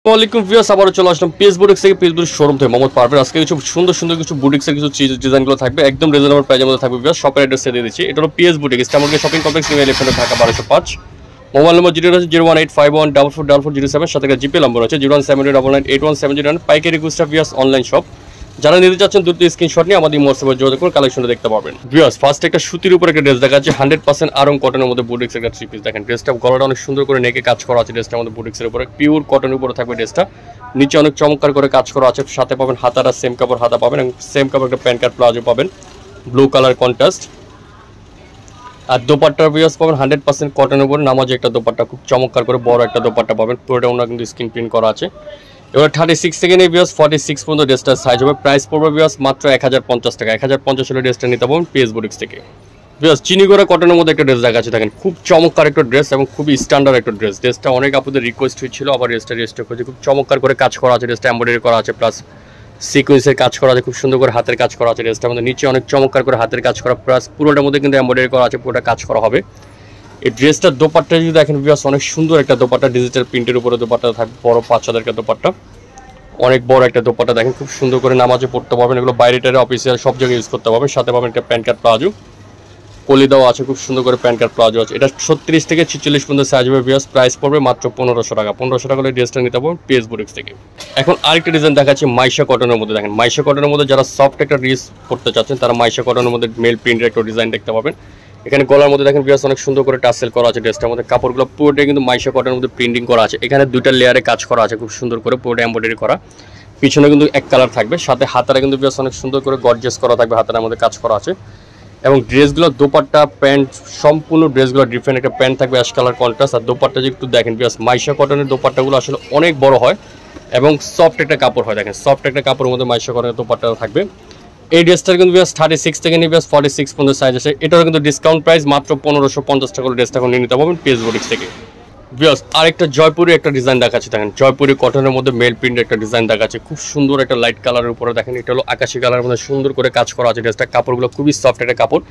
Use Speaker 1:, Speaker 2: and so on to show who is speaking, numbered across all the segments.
Speaker 1: ওয়ালাইকুম ভিউয়ার্স, আবারও চলে আসলাম পিএস বুটিক্স থেকে। পিএস বুটিক্স শোরুম থেকে মোহাম্মদ পারভেজ। আজকে কিছু সুন্দর সুন্দর কিছু বুটিক্সের কিছু ডিজাইনগুলো থাকবে, একদম রিজনেবল প্রাইসের মধ্যে থাকবে ভিউয়ার্স। শপের অ্যাড্রেস দিয়ে দিচ্ছি। এটা হলো PS boutiques, Istanbul shopping complex, New Elephant Road, Dhaka 1205। Mobile number 01851444407, সাথে জিপে নম্বর আছে 017998170। পাইকারি গুস্টা ভিউয়ার্স অনলাইন শপ। যারা নিতে চাচ্ছেন দ্রুত স্ক্রিনশট নিয়ে আমাদের হোয়াটসঅ্যাপে যোগাযোগ করে কালেকশনটা দেখতে পারবেন ভিউয়ার্স। ফার্স্ট একটা সুতির উপর একটা ড্রেস দেখা যাচ্ছে 100% আরং কটনের মধ্যে বুটিক্স একটা থ্রি পিস। দেখেন ড্রেসটা গলাটা অনেক সুন্দর করে নেকে কাজ করা আছে। ড্রেসটার মধ্যে বুটিক্সের উপরে পিওর কটনের উপরে থাকবে ড্রেসটা। নিচে অনেক চমৎকার করে কাজ করা আছে। সাথে পাবেন হাতাটা সেম কাপড় হাতা পাবেন, এবং সেম কাপড় একটা প্যান্ট কাট প্লাজো পাবেন, ব্লু কালার কন্ট্রাস্ট। আর দোপাট্টার ভিউয়ার্স পাবেন 100% কটনের উপরে নামাজি একটা দোপাট্টা, খুব চমৎকার করে বড় একটা দোপাট্টা পাবেন। পুরোটা ওনার কিন্তু স্ক্রিন প্রিন্ট করা আছে। এবার 36 থেকে নিয়ে ভিউয়ার্স 46 পর্যন্ত ড্রেসটার সাইজ হবে। প্রাইস পড়বে ভিউয়ার্স মাত্র 1050 টাকা। 1050 হলে ড্রেসটা নিতে পারবেন পিএস বুটিক্স থেকে ভিউয়ার্স। চিনিগড়া কটনের মধ্যে একটা ড্রেস দেখা আছে, দেখেন খুব চমৎকার একটা ড্রেস এবং খুবই স্ট্যান্ডার্ড একটা ড্রেস। ড্রেসটা অনেক আপনাদের রিকোয়েস্ট হয়েছিল, আবার ড্রেসটা রেস্টক হয়েছে। খুব চমৎকার করে কাজ করা আছে, ড্রেসটা এমব্রয়ডারি করা আছে, প্লাস সিকোয়েন্সের কাজ করা আছে, খুব সুন্দর করে হাতের কাজ করা আছে। ড্রেসটার মধ্যে নিচে অনেক চমৎকার করে হাতের কাজ করা, প্লাস পুরোটার মধ্যে কিন্তু এমব্রয়ডারি করা আছে, পুরোটা কাজ করা হবে। এই ড্রেসটার দোপাট্টা যদি দেখেন ভিউয়ার্স, অনেক সুন্দর একটা দোপাট্টা, ডিজিটাল প্রিন্টের উপরে দোপাট্টা থাকবে, বড় 5,000 একটা দোপাট্টা, অনেক বড় একটা দোপাট্টা। দেখেন খুব সুন্দর করে নামাজে পড়তে পারবেন, এগুলো বাইরে টাইরে অফিসিয়াল সব জায়গায় ইউজ করতে পারবেন। সাথে পাবেন একটা প্যান্ট কাট প্লাজো, কলি দেওয়া আছে, খুব সুন্দর করে প্যান্ট কাট প্লাজো আছে। এটা 36 থেকে 46 পর্যন্ত সাইজ হবে ভিউয়ার্স। প্রাইস পড়বে মাত্র 1500 টাকা। 1500 টাকা হলে ড্রেসটা নিতে পারবেন পিএস বুটিক্স থেকে। এখন আরেকটা ডিজাইন দেখাচ্ছি মাইশা কটনের মধ্যে। দেখেন মাইশা কটনের মধ্যে যারা সফট একটা ড্রেস পড়তে চাচ্ছেন তারা মাইশা কটনের মধ্যে মেল প্রিন্টের একটা ডিজাইন দেখতে পাবেন। এখানে গলার মধ্যে দেখেন ভিউয়ার্স অনেক সুন্দর করে টাসেল করা আছে। ড্রেসটার মধ্যে কাপড়গুলো পুরোটাই কিন্তু মাইশা কটনের মধ্যে প্রিন্টিং করা আছে। এখানে দুইটা লেয়ারে কাজ করা আছে, খুব সুন্দর করে পুরোটা এমব্রয়ডারি করা। পিছনে কিন্তু এক কালার থাকবে, সাথে হাতারা কিন্তু ভিউয়ার্স অনেক সুন্দর করে গর্জিয়াস করা থাকবে, হাতার মধ্যে কাজ করা আছে। এবং ড্রেসগুলো দোপাট্টা প্যান্ট সম্পূর্ণ ড্রেসগুলো ডিফারেন্ট একটা প্যান্ট থাকবে অ্যাশ কালার কন্ট্রাস্ট। আর দোপাট্টা যদি একটু দেখেন ভিউয়ার্স, মাইশা কটনের দোপাট্টাগুলো আসলে অনেক বড় হয় এবং সফট একটা কাপড় হয়। দেখেন সফট একটা কাপড়ের মধ্যে মাইশা কটনের দোপাট্টা থাকবে। এই ড্রেসটার কিন্তু ভিউয়ার্স 36 থেকে নিয়ে ভিউয়ার্স 46 পর্যন্ত সাইজ আছে। এটারও কিন্তু ডিসকাউন্ট প্রাইস মাত্র 1550 টাকা করে ড্রেসটা নিয়ে নিতে পারবেন পিএস বুটিক্স থেকে ভিউয়ার্স। আরেকটা জয়পুরি একটা ডিজাইন দেখাচ্ছে, দেখেন জয়পুরি কটনের মধ্যে মেল প্রিন্ট একটা ডিজাইন দেখাচ্ছে, খুব সুন্দর একটা লাইট কালারের উপরে। দেখেন এটা হলো আকাশি কালারের মধ্যে সুন্দর করে কাজ করা আছে। ড্রেসটা কাপড়গুলো খুবই সফট একটা কাপড়,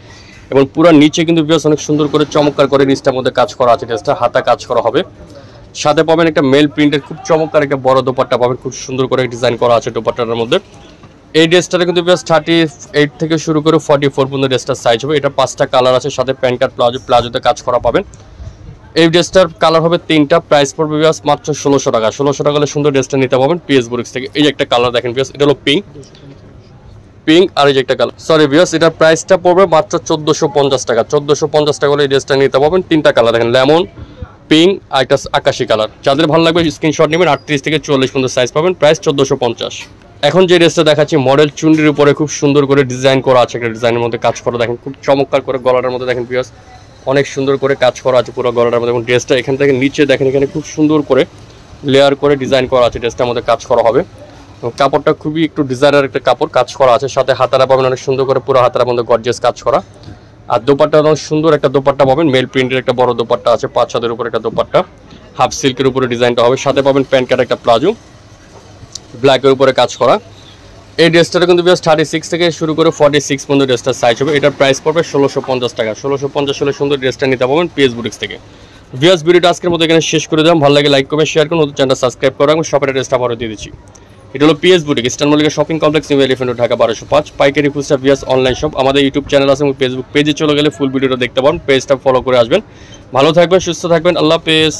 Speaker 1: এবং পুরো নিচে কিন্তু ভিউয়ার্স অনেক সুন্দর করে চমৎকার করে নিচটার মধ্যে কাজ করা আছে। ড্রেসটা হাতা কাজ করা হবে। সাথে পাবেন একটা মেল প্রিন্টের খুব চমৎকার একটা বড় দোপাট্টা পাবেন, খুব সুন্দর করে ডিজাইন করা আছে দোপাট্টার মধ্যে। এই ড্রেসটাতে কিন্তু ভিউয়ার্স 38 থেকে শুরু করে 44 পর্যন্ত ড্রেসটার সাইজ হবে। এটা 5টা কালার আছে, সাথে প্যান্ট কাট প্লাজোতে কাজ করা পাবেন। এই ড্রেসটার কালার হবে 3টা। প্রাইস পড়বে ভিউয়ার্স মাত্র 1600 টাকা। 1600 টাকা হলে সুন্দর ড্রেসটা নিতে পারবেন পিএস বুটিক্স থেকে। এই যে একটা কালার দেখেন ভিউয়ার্স, এটা হলো পিঙ্ক, আর এই যে একটা কালার, সরি ভিউয়ার্স এটার প্রাইসটা পড়বে মাত্র 1450 টাকা। 1450 টাকা হলে এই ড্রেসটা নিতে পারবেন। 3টা কালার দেখেন, লেমন, পিঙ্ক আর একটা আকাশি কালার। যাদের ভালো লাগবে স্ক্রিনশট নেবেন। 38 থেকে 44 পর্যন্ত সাইজ পাবেন, প্রাইস 1450। এখন যে ড্রেসটা দেখাচ্ছি মডেল চুন্ডির উপরে খুব সুন্দর করে ডিজাইন করা আছে, একটা ডিজাইনের মধ্যে কাজ করা। দেখেন খুব চমৎকার করে গলাটার মধ্যে দেখেন ভিউয়ার্স অনেক সুন্দর করে কাজ করা আছে পুরো গলাটার মধ্যে। এবং ড্রেসটা এখান থেকে নিচে দেখেন এখানে খুব সুন্দর করে লেয়ার করে ডিজাইন করা আছে। ড্রেসটার মধ্যে কাজ করা হবে। কাপড়টা খুবই একটু ডিজাইনার একটা কাপড়, কাজ করা আছে। সাথে হাতারা পাবেন অনেক সুন্দর করে, পুরো হাতার মধ্যে গর্জিয়াস কাজ করা। আর দোপাট্টা অনেক সুন্দর একটা দোপাট্টা পাবেন, মেল প্রিন্টের একটা বড় দোপাট্টা আছে, 5 উপরে একটা দোপাট্টা, হাফ সিল্কের উপরে ডিজাইনটা হবে। সাথে পাবেন প্যান্ট কাট একটা প্লাজো, ব্ল্যাকের উপরে কাজ করা। এই ড্রেসটা কিন্তু 36 থেকে শুরু করে 46 পর্যন্ত ড্রেসটার সাইজ হবে। এটার প্রাইস পড়বে 1650 টাকা। 1650 হলে সুন্দর ড্রেসটা নিতে পারবেন পিএস বুটিক্স থেকে ভিউয়ার্স। ভিডিওটা আজকের মতো এখানে শেষ করে দিলাম। ভালো লাগে লাইক করবেন, শেয়ার করুন, নতুন চ্যানেলটা সাবস্ক্রাইব করুন, এবং শপের অ্যাড্রেসটা আবারও দিয়ে দিচ্ছি। এটা হলো PS boutique, Istanbul shopping complex, New Elephant Road, Dhaka 1205। পাইকারি খুচরা ভিউয়ার্স অনলাইন শপ। আমাদের ইউটিউব চ্যানেল আছে এবং ফেসবুক পেজে চলে গেলে ফুল ভিডিওটা দেখতে পাবেন। পেজটা ফলো করে আসবেন। ভালো থাকবেন, সুস্থ থাকবেন, আল্লাহ হাফেজ।